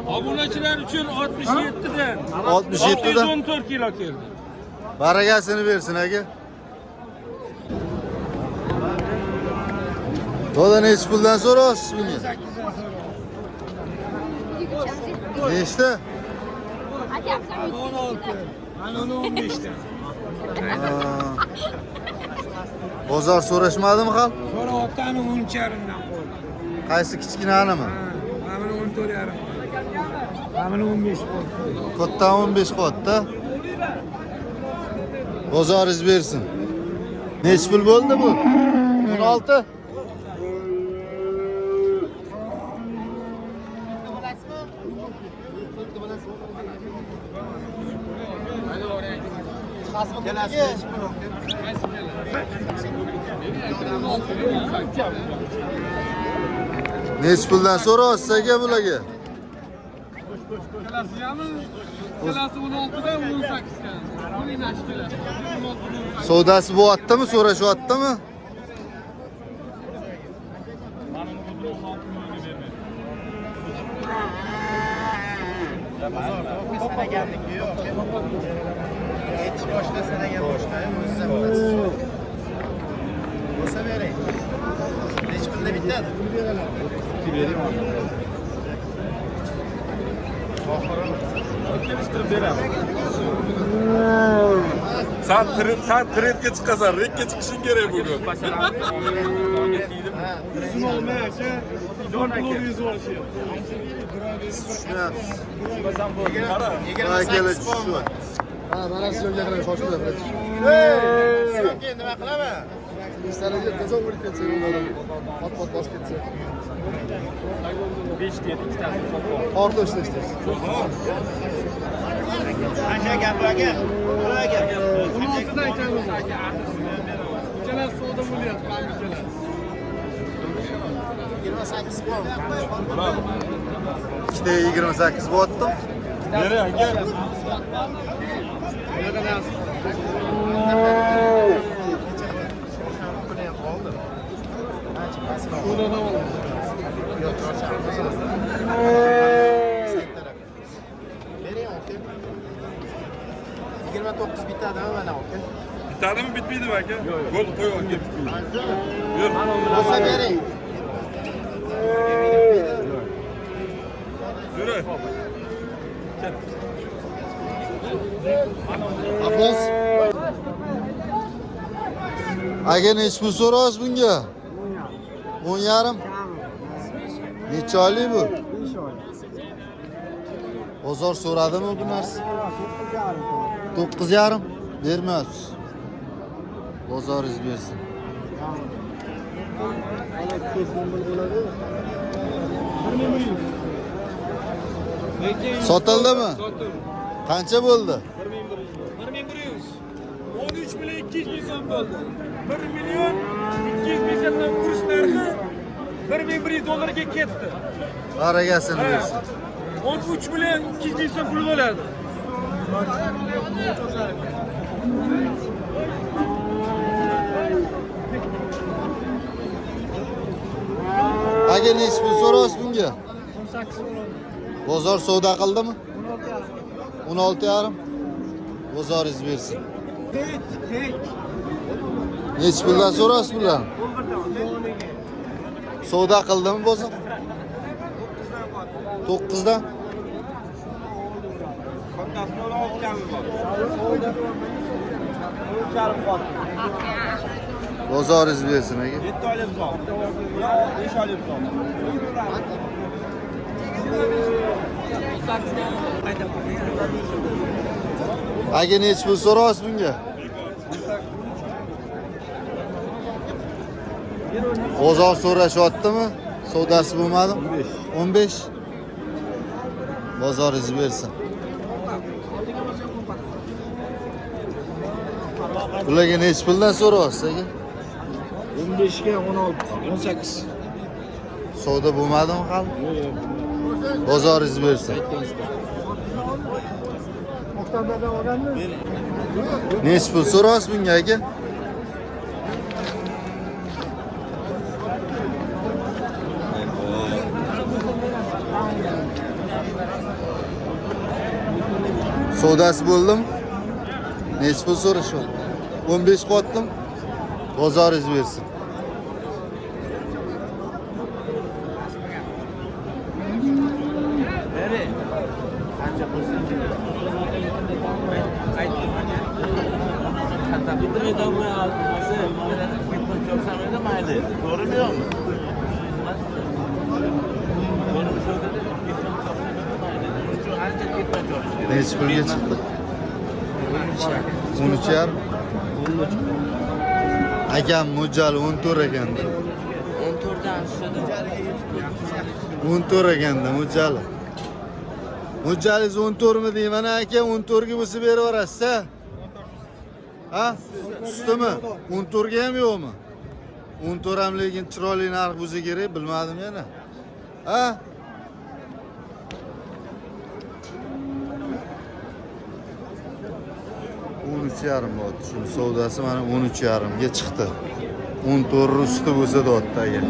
Obunachilar uchun 67 dan 67 dan 614 kilo keldi. Baragasini bersin aka. To'da nechi puldan so'raysiz bunga? Nechta? 16. Ana 15 dan. Bozor so'rashmadimi hal? So'rayotgani 10.5dan qo'ydi. Qaysi kichkinanimi? Mana 14.5. Mana 15 qo'ydi. Kattadan 15 qo'ydi-da. Bozoringiz bersin. Nechi pul bo'ldi bu? 16. Nechi puldan so'raysiz aka bularga? Kelasi 16 dan 18 dan. Buni nash keladi. 16 Savdasi bo'lyaptimi? So'rashyaptimi? Yetish boshlasan agar boshqa o'zingizdan bilasiz. Bo'lsa bering. Nechi pulda bitadi? 2 bering. Kelishtirib beraman. Sen trendga chiqasan, rekka chiqishing kerak bugun. Uzun olmayapsa, don pul yuzib olishyapti. Ha, mana siz yo'lga qarang, shoshilib. Sen keyin nima qilaman? Instalarga qazon urib ketsa, pot bosib ketsa. 5 dedi, 2 tasi sotib. Orta ishlaysiz. Qancha gap aka? Aka. 16 dan aytamiz aka. Ikkalar savdo bo'lyapti, ikkalar. 28 qo'l. İşte 28 bo'lyapti. Nereye aka? Yigirma to'qqiz bitadimi mana aka? Bitadimi bitmaydimi aka? Gol qo'y aka. Yur. Bo'lsa bering. Yur. Abbas. Aka nechi pul so'raysiz bunga? 10,5. Necha oylik bu? 5 oy. Bozor so'radimi bu narsa? 9,5. Bermayapsiz. Bozoringiz bersin. Sotildimi? Sotildi. Qancha bo'ldi? 1100. 13 million 200 ming so'm bo'ldi. 1 million 200 ming so'mdan kurs narxi 1100 dollarga ketdi. Baragasini bersin. 13 million 200 ming so'm pul bo'ladi. Aka nechi pul so'raysiz bunga? 18 million. Bozor savdo qildimi? 16,5. Bozoringiz bersin. Tek. Nechi puldan so'raysiz bularni? Savdo qildimi bozor? 9dan. Bozoringiz bersin aka. 7 oylik bor. 5 oylik bor. Aka nechi pul so'raysiz bunga? Bozor so'rashyaptimi? Savdosi bo'lmadimi? 15. Bozoringiz bersin. Bularga nechi puldan so'raysiz aka? 15 ga 16, 18. Savdo bo'lmadimi hali? Bozoringiz bersin. Nechi pul so'raysiz bunga aka? Savdosi bo'ldimi? Necha pul so'rashdi? 15 qotdim. Bozoringiz bersin. Qancha bo'lsin? To'g'rimi yo'qmi? Necha pulga chiqdi? 13,5. Akam mo'ljali 14 ekanda. 14dan tushadi. 14 ekanda mo'ljali. Mo'ljalingiz 14 mi deyman aka? 14 ga bo'lsa berib yuborasiz-a? Ha? Ustimi? 14 ga ham yo'qmi? 14 ham lekin chiroyli narx bo'lsa kerak, bilmadim yana. Ha? yarim bo'ldi. Shuni savdosi mana 13,5 ga chiqdi. 14 usti bo'lsa dotda aka.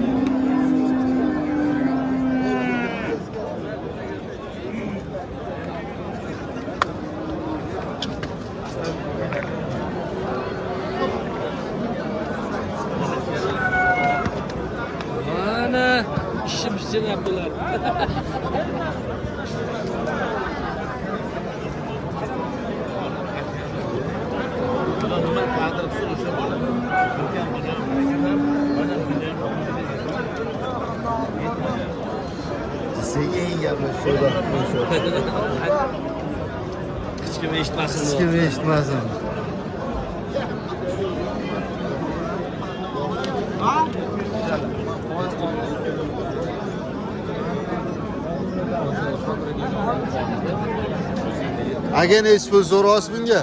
Mana ishim yaptılar. Sen gaplashib Hiç kim eshitmasin. hech kim eshitmasin. Aka nechi pul so'rayapsiz bunga?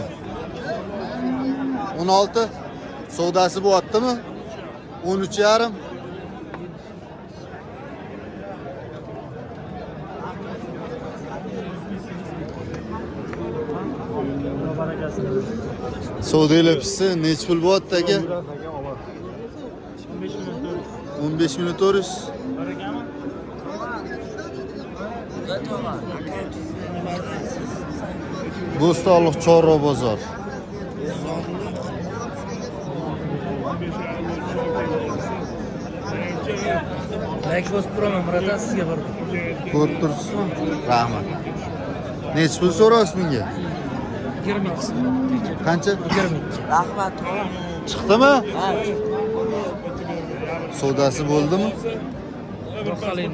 16. Savdosi bo'lyaptimi? 13,5. Savdolar pishsa nechi pul bo'lyapti aka? 15 minut 400. Bo'stonliq Chorro bozor. Like bosib turaman, biratan sizga bir. Ko'rib turibsiz. Rahmat. Nechi pul so'raysiz bunga? 22. Qancha? 22. Rahmat. Chiqdimi? Savdosi bo'ldimi? Bakalım.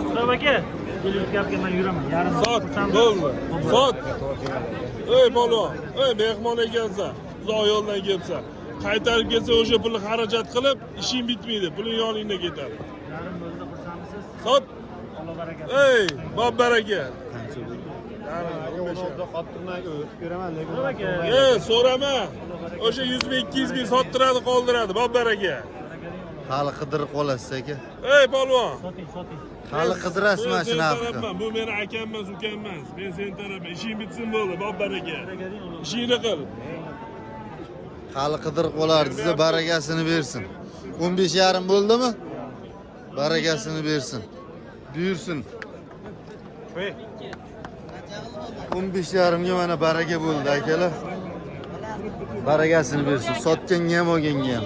Mustafa aka, kelib gapga men yuraman. Yarim Sot, bo'ldi. Sot. Ey polvon, ey mehmon ekansan. Uzoq yo'ldan kelibsan. Qaytarib kelsa o'sha pulni xarajat qilib, ishing bitmaydi. Puling yoningda ketadi. yarim bo'ldi, xursandmisiz? Sot. Alloh baraka. Ey, bob baraka. Mustafa aka, So'rama. O'sha 100 ming 200 ming sottiradi, qoldiradi. Bob baraka. Hali qidirib qolasiz aka. Ey polvon. soting. Hali qidirasiz mana shu narxni. Bu meni akam emas, ukam emas. Men sen tarafman. Ishing bitsin bo'ldi, bob baraka. Ishingni qil. Hali qidirib qolardingiz, barakasini bersin. 15,5 bo'ldimi? Barakasini bersin. Buyursin. 15,5 ga mana baraka bo'ldi akalar. Barakasini bersin. Sotganga ham olganga ham.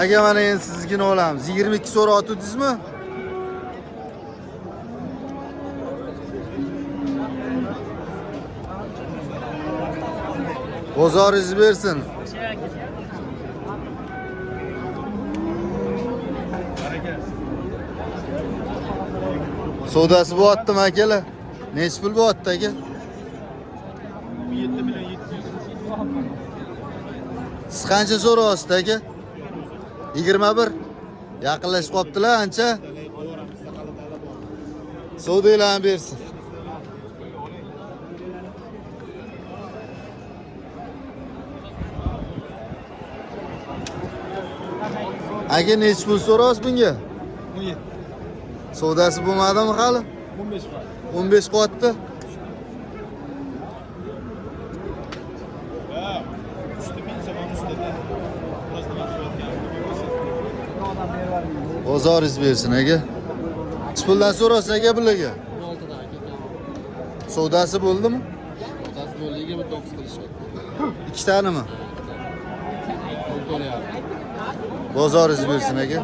Aka mana endi sizgina olamiz. 22 so'rayotdingizmi? Bozoringiz bersin. Savdosi bo'lyaptimi akalar? Nechi pul bo'lyapti aka? 7 million 700. Siz qancha so'rayapsiz aka? 21. Yaqinlashib qoptilar ancha. Savdolarni bersin. Aka nechi pul so'rayapsiz bunga? 17. Savdosi bo'lmadimi hali? 15 var. 15 qilyapti. Bozoringiz bersin aka. Kaç puldan so'rasiz aka bularga? 16'da aka. Savdosi bo'ldimi? Otasi bo'ldi 29 qilishyapti. Ikkitanimi? 14 Bozoringiz bersin aka.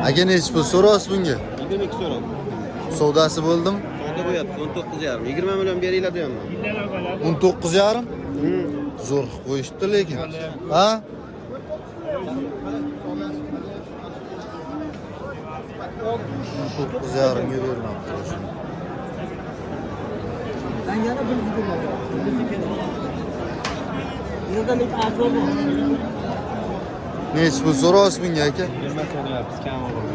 Aka nechi pul so'rasiz bunga? 22 so'ram. Savdosi bo'ldimi? Savdo bo'yapti 19,5. 20 million beringlar deyapman. 19,5? Zo'r qo'yishdi lekin. Ha? To'qqiz yarimga bermabdi. Nechi pul so'rasiz bunga aka? 20 so'rayapmiz, kam bo'ldi.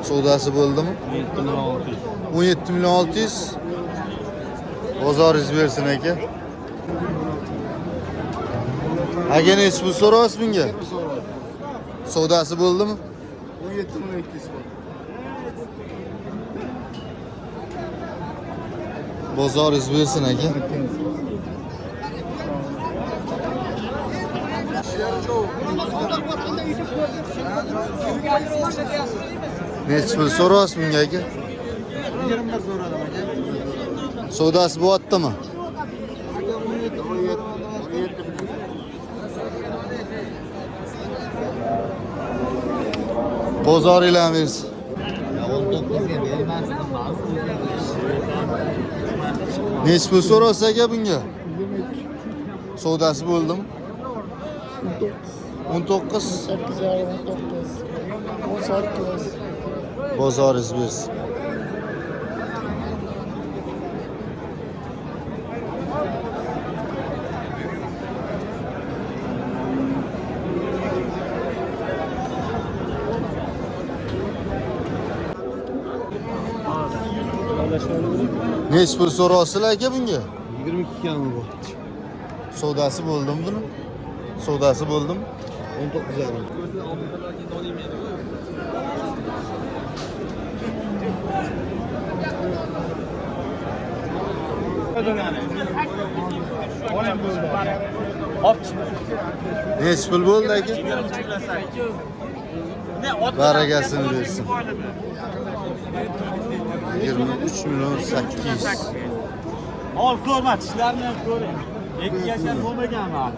Savdosi bo'ldimi? 17 million 600. 17 million 600. Bozoringiz bersin aka. Aka nechi pul so'rasiz bunga? Savdosi bo'ldimi? 17 million 200 bor. Bozoringiz bersin aka. Nechi pul so'rasiz bunga aka? 21 so'radim aka. Savdosi bo'lyaptimi? 17 Bozoringlarni bersin. 19'ga bermasdim. Nechi pul so'rasiz aka bunga? Savdosi bo'ldimi? 19. 18. Bozoringiz bersin. Nechi pul so'rasizlar aka bunga? 22 kami bu. Savdosi bo'ldimi buni? Savdosi bo'ldimi? 19,5. Nechi pul bo'ldi aka? Baragasini bersin. 23 million 800. Ol ko'rma, tishlarini ham ko'ring. 2 yashar bo'lmaganmi hali?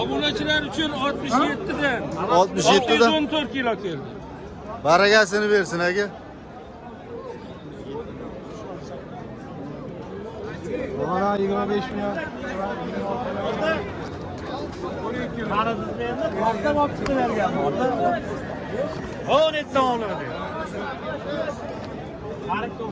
Obunachilar uchun 67 dan 67 dan 614 kilo keldi. Baragasini bersin aka. Bana 25 milyon. Qarazni endi vaqtda olib chiqavergan. O netdan oladi.